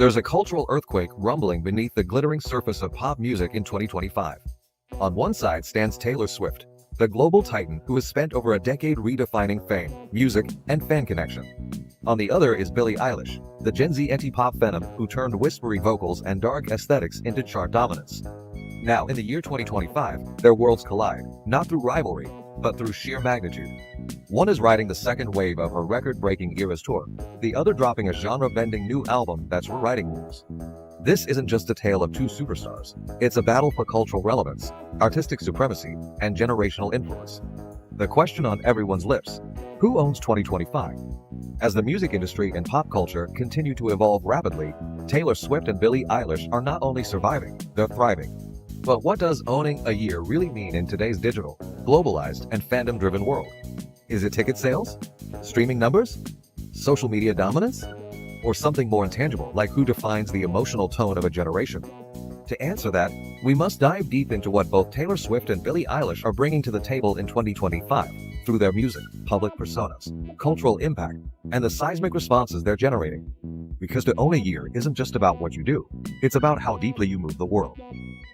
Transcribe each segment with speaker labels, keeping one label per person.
Speaker 1: There's a cultural earthquake rumbling beneath the glittering surface of pop music in 2025. On one side stands Taylor Swift, the global titan who has spent over a decade redefining fame, music, and fan connection. On the other is Billie Eilish, the Gen Z anti-pop phenom who turned whispery vocals and dark aesthetics into chart dominance. Now, in the year 2025, their worlds collide, not through rivalry, but through sheer magnitude. One is riding the second wave of her record-breaking Eras tour, the other dropping a genre-bending new album that's rewriting rules. This isn't just a tale of two superstars, it's a battle for cultural relevance, artistic supremacy, and generational influence. The question on everyone's lips: who owns 2025? As the music industry and pop culture continue to evolve rapidly, Taylor Swift and Billie Eilish are not only surviving, they're thriving. But what does owning a year really mean in today's digital, globalized, and fandom-driven world? Is it ticket sales? Streaming numbers? Social media dominance? Or something more intangible, like who defines the emotional tone of a generation? To answer that, we must dive deep into what both Taylor Swift and Billie Eilish are bringing to the table in 2025 through their music, public personas, cultural impact, and the seismic responses they're generating. Because to own a year isn't just about what you do, it's about how deeply you move the world.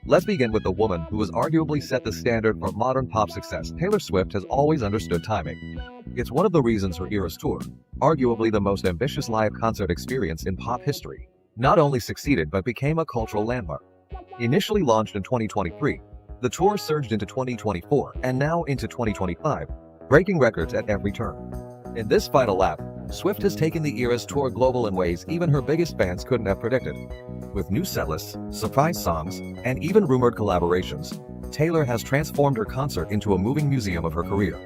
Speaker 1: Let's begin with the woman who has arguably set the standard for modern pop success. Taylor Swift has always understood timing. It's one of the reasons her Eras tour, arguably the most ambitious live concert experience in pop history, not only succeeded but became a cultural landmark. Initially launched in 2023, the tour surged into 2024 and now into 2025, breaking records at every turn. In this final lap, Swift has taken the Eras tour global in ways even her biggest fans couldn't have predicted. With new setlists, surprise songs, and even rumored collaborations, Taylor has transformed her concert into a moving museum of her career.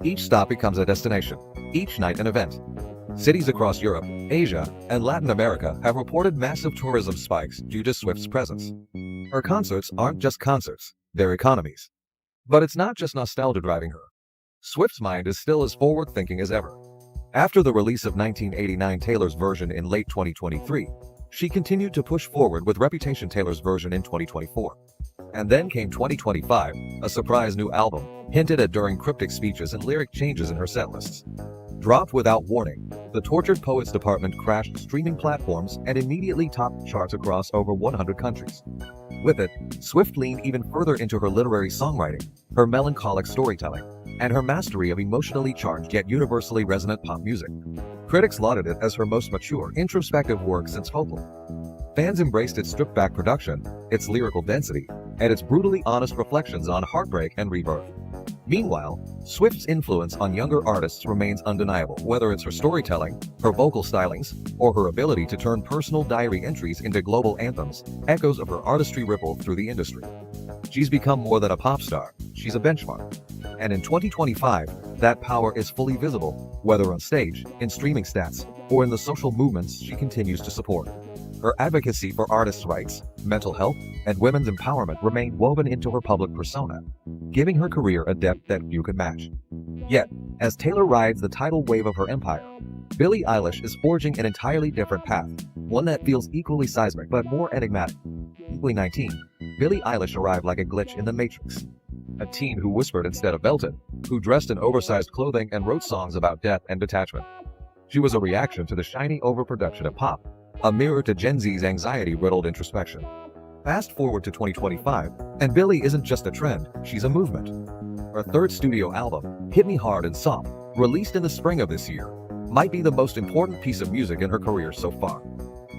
Speaker 1: Each stop becomes a destination, each night an event. Cities across Europe, Asia, and Latin America have reported massive tourism spikes due to Swift's presence. Her concerts aren't just concerts, they're economies. But it's not just nostalgia driving her. Swift's mind is still as forward-thinking as ever. After the release of 1989 Taylor's version in late 2023, she continued to push forward with Reputation Taylor's version in 2024. And then came 2025, a surprise new album, hinted at during cryptic speeches and lyric changes in her setlists. Dropped without warning, the Tortured Poets department crashed streaming platforms and immediately topped charts across over 100 countries. With it, Swift leaned even further into her literary songwriting, her melancholic storytelling, and her mastery of emotionally charged yet universally resonant pop music. Critics lauded it as her most mature, introspective work since Folklore. Fans embraced its stripped-back production, its lyrical density, and its brutally honest reflections on heartbreak and rebirth. Meanwhile, Swift's influence on younger artists remains undeniable, whether it's her storytelling, her vocal stylings, or her ability to turn personal diary entries into global anthems. Echoes of her artistry ripple through the industry. She's become more than a pop star, she's a benchmark. And in 2025, that power is fully visible, whether on stage, in streaming stats, or in the social movements she continues to support. Her advocacy for artists' rights, mental health, and women's empowerment remain woven into her public persona, giving her career a depth that few could match. Yet, as Taylor rides the tidal wave of her empire, Billie Eilish is forging an entirely different path, one that feels equally seismic but more enigmatic. In 2019, Billie Eilish arrived like a glitch in the Matrix. A teen who whispered instead of belted, who dressed in oversized clothing and wrote songs about death and detachment. She was a reaction to the shiny overproduction of pop, a mirror to Gen Z's anxiety-riddled introspection. Fast forward to 2025, and Billie isn't just a trend, she's a movement. Her third studio album, Hit Me Hard and Soft, released in the spring of this year, might be the most important piece of music in her career so far.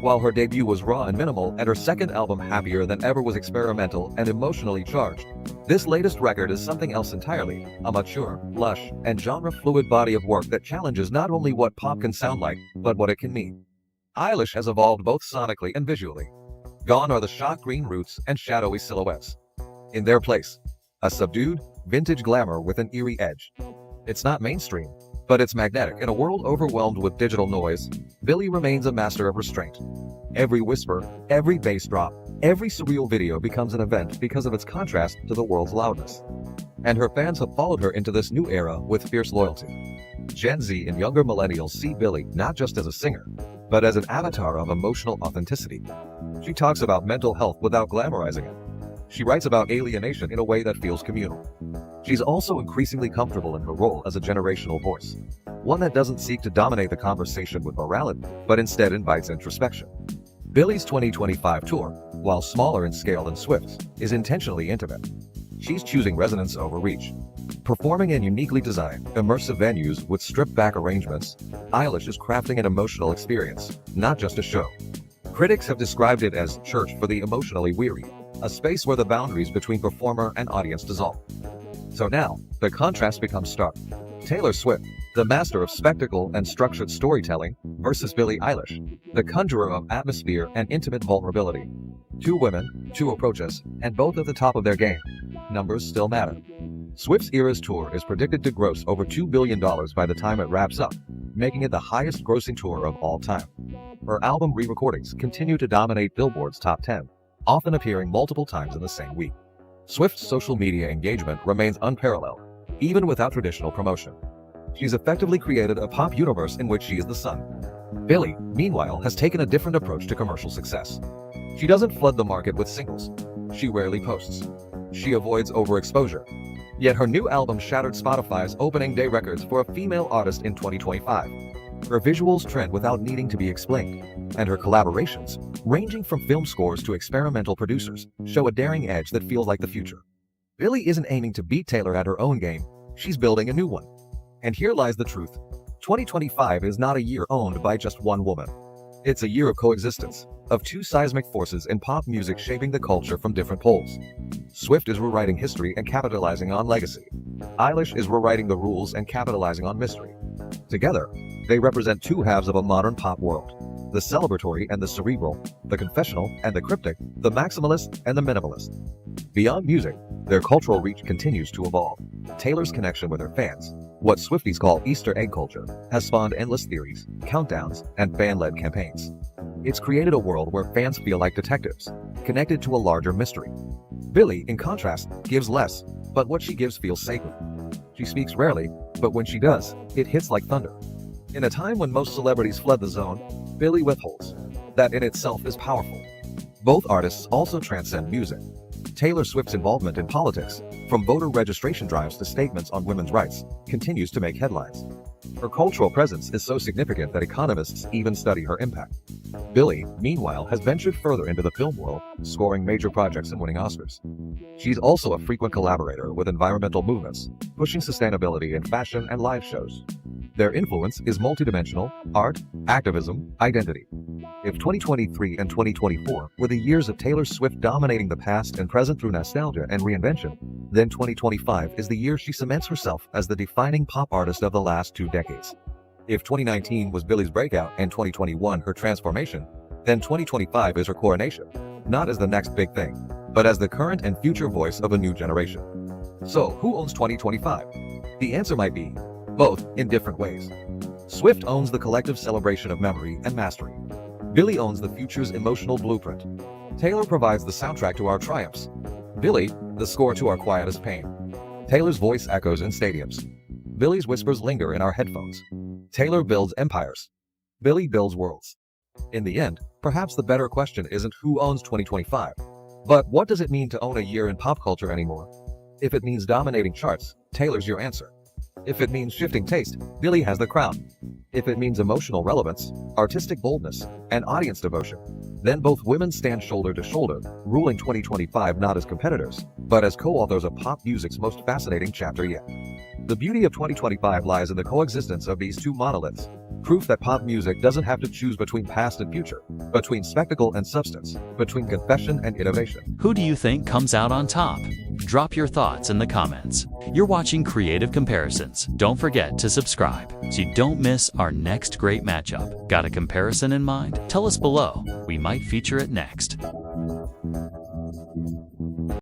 Speaker 1: While her debut was raw and minimal and her second album Happier Than Ever was experimental and emotionally charged, this latest record is something else entirely, a mature, lush, and genre-fluid body of work that challenges not only what pop can sound like, but what it can mean. Eilish has evolved both sonically and visually. Gone are the shot green roots and shadowy silhouettes. In their place, a subdued, vintage glamour with an eerie edge. It's not mainstream, but it's magnetic. In a world overwhelmed with digital noise, Billie remains a master of restraint. Every whisper, every bass drop, every surreal video becomes an event because of its contrast to the world's loudness. And her fans have followed her into this new era with fierce loyalty. Gen Z and younger millennials see Billie not just as a singer, but as an avatar of emotional authenticity. She talks about mental health without glamorizing it. She writes about alienation in a way that feels communal. She's also increasingly comfortable in her role as a generational voice, one that doesn't seek to dominate the conversation with morality, but instead invites introspection. Billie's 2025 tour, while smaller in scale than Swift's, is intentionally intimate. She's choosing resonance over reach. Performing in uniquely designed, immersive venues with stripped-back arrangements, Eyelash is crafting an emotional experience, not just a show. Critics have described it as church for the emotionally weary, a space where the boundaries between performer and audience dissolve. So now, the contrast becomes stark. Taylor Swift, the master of spectacle and structured storytelling, versus Billie Eilish, the conjurer of atmosphere and intimate vulnerability. Two women, two approaches, and both at the top of their game. Numbers still matter. Swift's Eras Tour is predicted to gross over $2 billion by the time it wraps up, making it the highest-grossing tour of all time. Her album re-recordings continue to dominate Billboard's top 10, often appearing multiple times in the same week. Swift's social media engagement remains unparalleled, even without traditional promotion. She's effectively created a pop universe in which she is the sun. Billie, meanwhile, has taken a different approach to commercial success. She doesn't flood the market with singles. She rarely posts. She avoids overexposure. Yet her new album shattered Spotify's opening day records for a female artist in 2025. Her visuals trend without needing to be explained, and her collaborations, ranging from film scores to experimental producers, show a daring edge that feels like the future. Billie isn't aiming to beat Taylor at her own game, she's building a new one. And here lies the truth. 2025 is not a year owned by just one woman. It's a year of coexistence, of two seismic forces in pop music shaping the culture from different poles. Swift is rewriting history and capitalizing on legacy. Eyelash is rewriting the rules and capitalizing on mystery. Together, they represent two halves of a modern pop world. The celebratory and the cerebral, the confessional and the cryptic, the maximalist and the minimalist. Beyond music, their cultural reach continues to evolve. Taylor's connection with her fans, what Swifties call Easter egg culture, has spawned endless theories, countdowns, and fan-led campaigns. It's created a world where fans feel like detectives, connected to a larger mystery. Billie, in contrast, gives less, but what she gives feels sacred. She speaks rarely, but when she does, it hits like thunder. In a time when most celebrities flood the zone, Billie withholds. That in itself is powerful. Both artists also transcend music. Taylor Swift's involvement in politics, from voter registration drives to statements on women's rights, continues to make headlines. Her cultural presence is so significant that economists even study her impact. Billie, meanwhile, has ventured further into the film world, scoring major projects and winning Oscars. She's also a frequent collaborator with environmental movements, pushing sustainability in fashion and live shows. Their influence is multidimensional: art, activism, identity. If 2023 and 2024 were the years of Taylor Swift dominating the past and present through nostalgia and reinvention, then 2025 is the year she cements herself as the defining pop artist of the last 2 decades. If 2019 was Billie's breakout and 2021 her transformation, then 2025 is her coronation, not as the next big thing, but as the current and future voice of a new generation. So, who owns 2025? The answer might be both, in different ways. Swift owns the collective celebration of memory and mastery. Billie owns the future's emotional blueprint. Taylor provides the soundtrack to our triumphs. Billie, the score to our quietest pain. Taylor's voice echoes in stadiums. Billie's whispers linger in our headphones. Taylor builds empires. Billie builds worlds. In the end, perhaps the better question isn't who owns 2025, but what does it mean to own a year in pop culture anymore? If it means dominating charts, Taylor's your answer. If it means shifting taste, Billie has the crown. If it means emotional relevance, artistic boldness, and audience devotion, then both women stand shoulder to shoulder, ruling 2025 not as competitors, but as co-authors of pop music's most fascinating chapter yet. The beauty of 2025 lies in the coexistence of these two monoliths, proof that pop music doesn't have to choose between past and future, between spectacle and substance, between confession and innovation.
Speaker 2: Who do you think comes out on top? Drop your thoughts in the comments. You're watching Creative Comparisons. Don't forget to subscribe so you don't miss our next great matchup. Got a comparison in mind? Tell us below. We might feature it next.